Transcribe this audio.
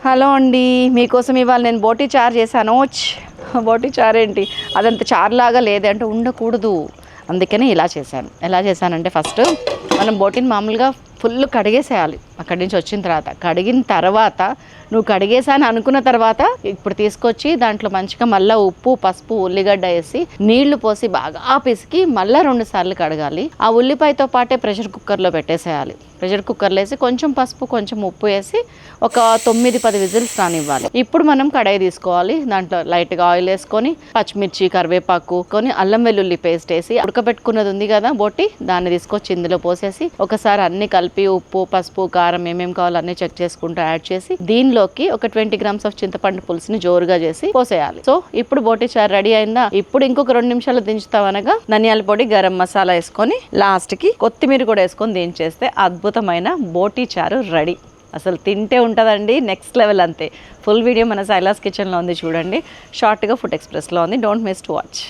Hello అండి, మీకోసం ఇవాళ నేను బోటీ చారు చేశాను. బోటీ చారు ఏంటి, అదంత చారులాగా లేదే అంటే ఉండకూడదు, అందుకని ఇలా చేశాను. ఎలా చేశానంటే ఫస్ట్ మనం బోటీని మామూలుగా ఫుల్ కడిగేసేయాలి. అక్కడి నుంచి వచ్చిన తర్వాత కడిగిన తర్వాత నువ్వు కడిగేసాను అనుకున్న తర్వాత ఇప్పుడు తీసుకొచ్చి దాంట్లో మంచిగా మళ్ళీ ఉప్పు, పసుపు, ఉల్లిగడ్డ వేసి నీళ్లు పోసి బాగా పిసికి మళ్ళీ 2 సార్లు కడగాలి. ఆ ఉల్లిపాయతో పాటే ప్రెషర్ కుక్కర్లో పెట్టేసేయాలి. ప్రెషర్ కుక్కర్లో వేసి కొంచెం పసుపు, కొంచెం ఉప్పు వేసి ఒక 9-10 విజిల్స్ రానివ్వాలి. ఇప్పుడు మనం కడాయి తీసుకోవాలి. దాంట్లో లైట్గా ఆయిల్ వేసుకొని పచ్చిమిర్చి, కరివేపాకు కొని అల్లం వెల్లుల్లి పేస్ట్ వేసి ఉడకబెట్టుకున్నది ఉంది కదా బోటి, దాన్ని తీసుకొచ్చి ఇందులో పోసేసి ఒకసారి అన్ని కలిపి ఉప్పు, పసుపు, కారం ఏమేమి కావాలో అన్ని చెక్ చేసుకుంటూ యాడ్ చేసి దీనిలోకి ఒక 20 grams ఆఫ్ చింతపండు పులుసుని జోరుగా చేసి పోసేయాలి. సో ఇప్పుడు బోటి చారు రెడీ అయిందా. ఇప్పుడు ఇంకొక 2 నిమిషాలు దించుతావనగా ధనియాల పొడి, గరం మసాలా వేసుకొని లాస్ట్కి కొత్తిమీర కూడా వేసుకొని దించేస్తే అద్భుతమైన బోటీ చారు రెడీ. అసలు తింటే ఉంటుందండి, నెక్స్ట్ లెవెల్ అంతే. ఫుల్ వీడియో మన సైలాస్ కిచెన్లో ఉంది చూడండి. షార్ట్గా ఫుడ్ ఎక్స్ప్రెస్లో ఉంది. Don't miss to watch.